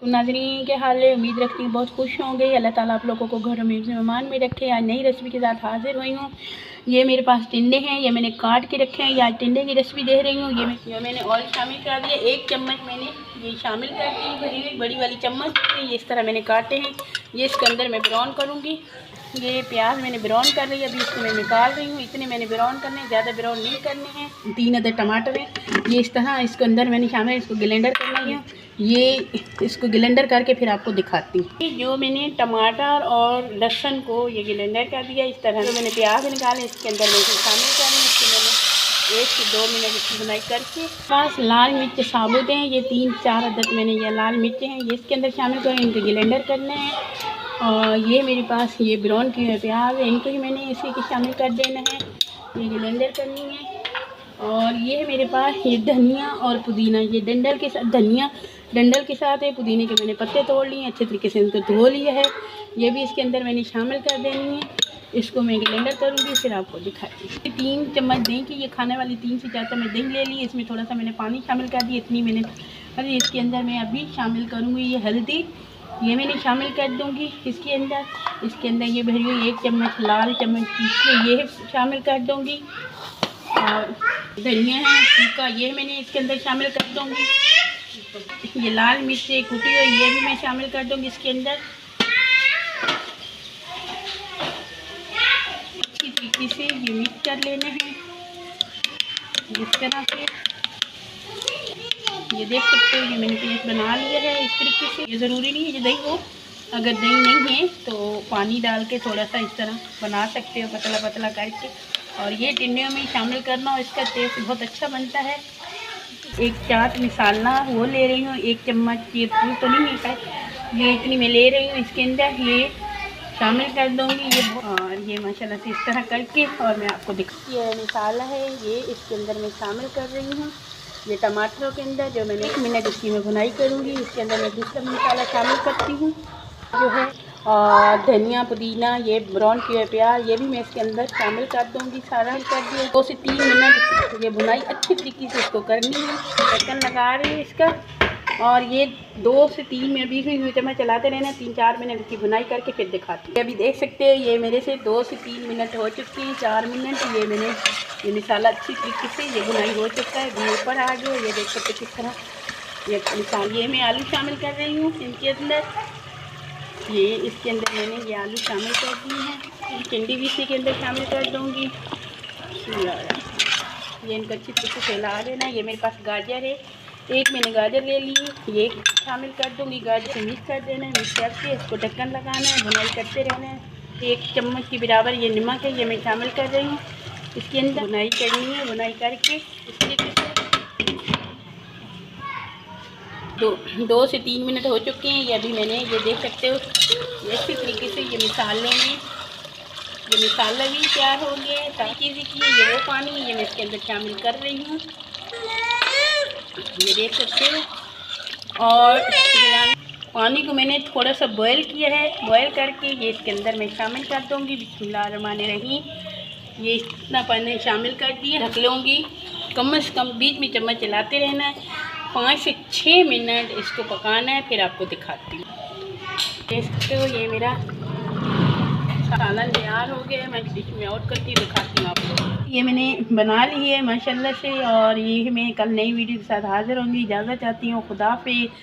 तो नाज़रीन के हाल है, उम्मीद रखती हूँ बहुत खुश होंगे। अल्लाह ताला आप लोगों को घर में मेहमान में रखे। आज नई रेसिपी के साथ हाजिर हुई हूँ। ये मेरे पास टिंडे हैं, ये मैंने काट के रखे हैं। या टिंडे की रेसिपी दे रही हूँ। ये मैंने ऑयल शामिल कर दिया, 1 चम्मच मैंने ये शामिल कर दी भरी हुई बड़ी वाली चम्मच। ये इस तरह मैंने काटे हैं। ये इसके अंदर मैं ब्राउन करूँगी। ये प्याज मैंने ब्राउन कर रही है, अभी इसको मैं निकाल रही हूँ। इतने मैंने ब्राउन करने हैं, ज़्यादा ब्राउन नहीं करने हैं। 3 अदर टमाटर हैं, ये इस तरह इसके अंदर मैंने शामिल, इसको ग्राइंडर करना है। ये इसको ग्राइंडर करके फिर आपको दिखाती हूँ। जो मैंने टमाटर और लहसुन को ये ग्राइंडर कर दिया इस तरह। जो मैंने प्याज निकाले इसके अंदर मैं शामिल कर रही हूँ। इसको मैंने 1 से 2 मिनट इसकी बुनाई करके। पास लाल मिर्च साबुत हैं, ये 3-4 अदद मैंने ये लाल मिर्चें हैं, ये इसके अंदर शामिल करें। इनको ग्राइंडर करना है। और ये मेरे पास ये ब्राउन किए हुए प्याज है, इनको ही मैंने इसी के शामिल कर देना है। ये ग्राइंडर करनी है। और ये मेरे पास ये धनिया और पुदीना, ये डंडल के साथ, धनिया डंडल के साथ है। पुदीने के मैंने पत्ते तोड़ लिए, अच्छे तरीके से इनको धो लिया है। ये भी इसके अंदर मैंने शामिल कर देनी है। इसको मैं ग्राइंडर करूँगी, फिर आपको दिखाती हूँ। 3 चम्मच दही की, ये खाने वाली 3 से 4 चम्मच दही ले ली। इसमें थोड़ा सा मैंने पानी शामिल कर दिया, इतनी मैंने। अरे इसके अंदर मैं अभी शामिल करूँगी ये हल्दी, ये मैंने शामिल कर दूँगी इसके अंदर। इसके अंदर ये भरी हुई 1 चम्मच लाल चम्मच ये शामिल कर दूँगी। और धनिया है सूखा, ये मैंने इसके अंदर शामिल कर दूँगी। ये लाल मिर्च कुटी हुई, ये भी मैं शामिल कर दूँगी इसके अंदर। अच्छी तरीके से ये मिक्स कर लेना है इस तरह से। ये देख सकते हो, ये मैंने पेस्ट बना लिया है इस तरीके से। ये ज़रूरी नहीं है ये दही हो, अगर दही नहीं है तो पानी डाल के थोड़ा सा इस तरह बना सकते हो, पतला पतला करके। और ये टिंडे में शामिल करना, और इसका टेस्ट बहुत अच्छा बनता है। एक चाट मसाला वो ले रही हूँ, 1 चम्मच। ये फूल तो नहीं है, ये इतनी मैं ले रही हूँ। इसके अंदर ये शामिल कर दूँगी ये। और ये माशाल्लाह से इस तरह करके, और मैं आपको दिखाती हूँ। ये मसाला है, ये इसके अंदर मैं शामिल कर रही हूँ। ये टमाटरों के अंदर जो मैंने 1 मिनट इसकी मैं भुनाई करूँगी। इसके अंदर मैं दूसरा मसाला शामिल करती हूँ जो है, और धनिया पुदीना, ये ब्राउन किए प्याज, ये भी मैं इसके अंदर शामिल कर दूँगी। सारा कर दिया। 2 से 3 मिनट ये भुनाई अच्छी तरीके से इसको करनी है। ढक्कन लगा रही है इसका। और ये 2 से 3 मिनट बीच में मैं चलाते रहना, 3-4 मिनट इसकी भुनाई करके फिर दिखाती हूँ। अभी देख सकते हैं ये मेरे से 2 से 3 मिनट हो चुके हैं, 4 मिनट। ये मैंने ये मसाला अच्छी तरीके से ये भुनाई हो चुका है, भी ऊपर आ गया। ये देख सकते किस तरह ये मसाले। ये मैं आलू शामिल कर रही हूँ इनके अंदर। ये इसके अंदर मैंने ये आलू शामिल कर दिए हैं। टिंडी भी इसी के अंदर शामिल कर दूँगी। ये इनको अच्छी तरीके से फैला देना। ये मेरे पास गाजर है, 1 मैंने गाजर ले ली, ये शामिल कर दूँगी। गाजर से मिक्स कर देना है, मिक्स करके इसको ढक्कन लगाना है, भुनाई करते रहना है। 1 चम्मच के बराबर ये नमक है, ये मैं शामिल कर रही हूँ इसके अंदर। भुनाई करनी है, भुनाई करके इस तरीके से 2 से 3 मिनट हो चुके हैं। ये अभी मैंने ये देख सकते हो अच्छी तरीके से ये मसाले में ये मसाला भी तैयार हो गया है। ताकि ये वो पानी ये मैं इसके अंदर शामिल कर रही हूँ, ये देख सकते हो। और पानी को मैंने थोड़ा सा बॉयल किया है, बॉयल करके ये इसके अंदर मैं शामिल कर दूँगी। बिस्मिल्लाहिर्रहमानिर्रहीम। ये इतना पानी शामिल कर दिया, ढक लूँगी। कम से कम बीच में चम्मच चलाते रहना है। 5 से 6 मिनट इसको पकाना है, फिर आपको दिखाती हूँ। देख सकते हो ये मेरा सालन तैयार हो गया है। मैं डिश में आउट करती दिखाती हूँ आपको। ये मैंने बना ली है माशाल्लाह से। और ये मैं कल नई वीडियो के साथ हाजिर होंगी। इजाज़त चाहती हूँ, खुदा हाफ़िज़।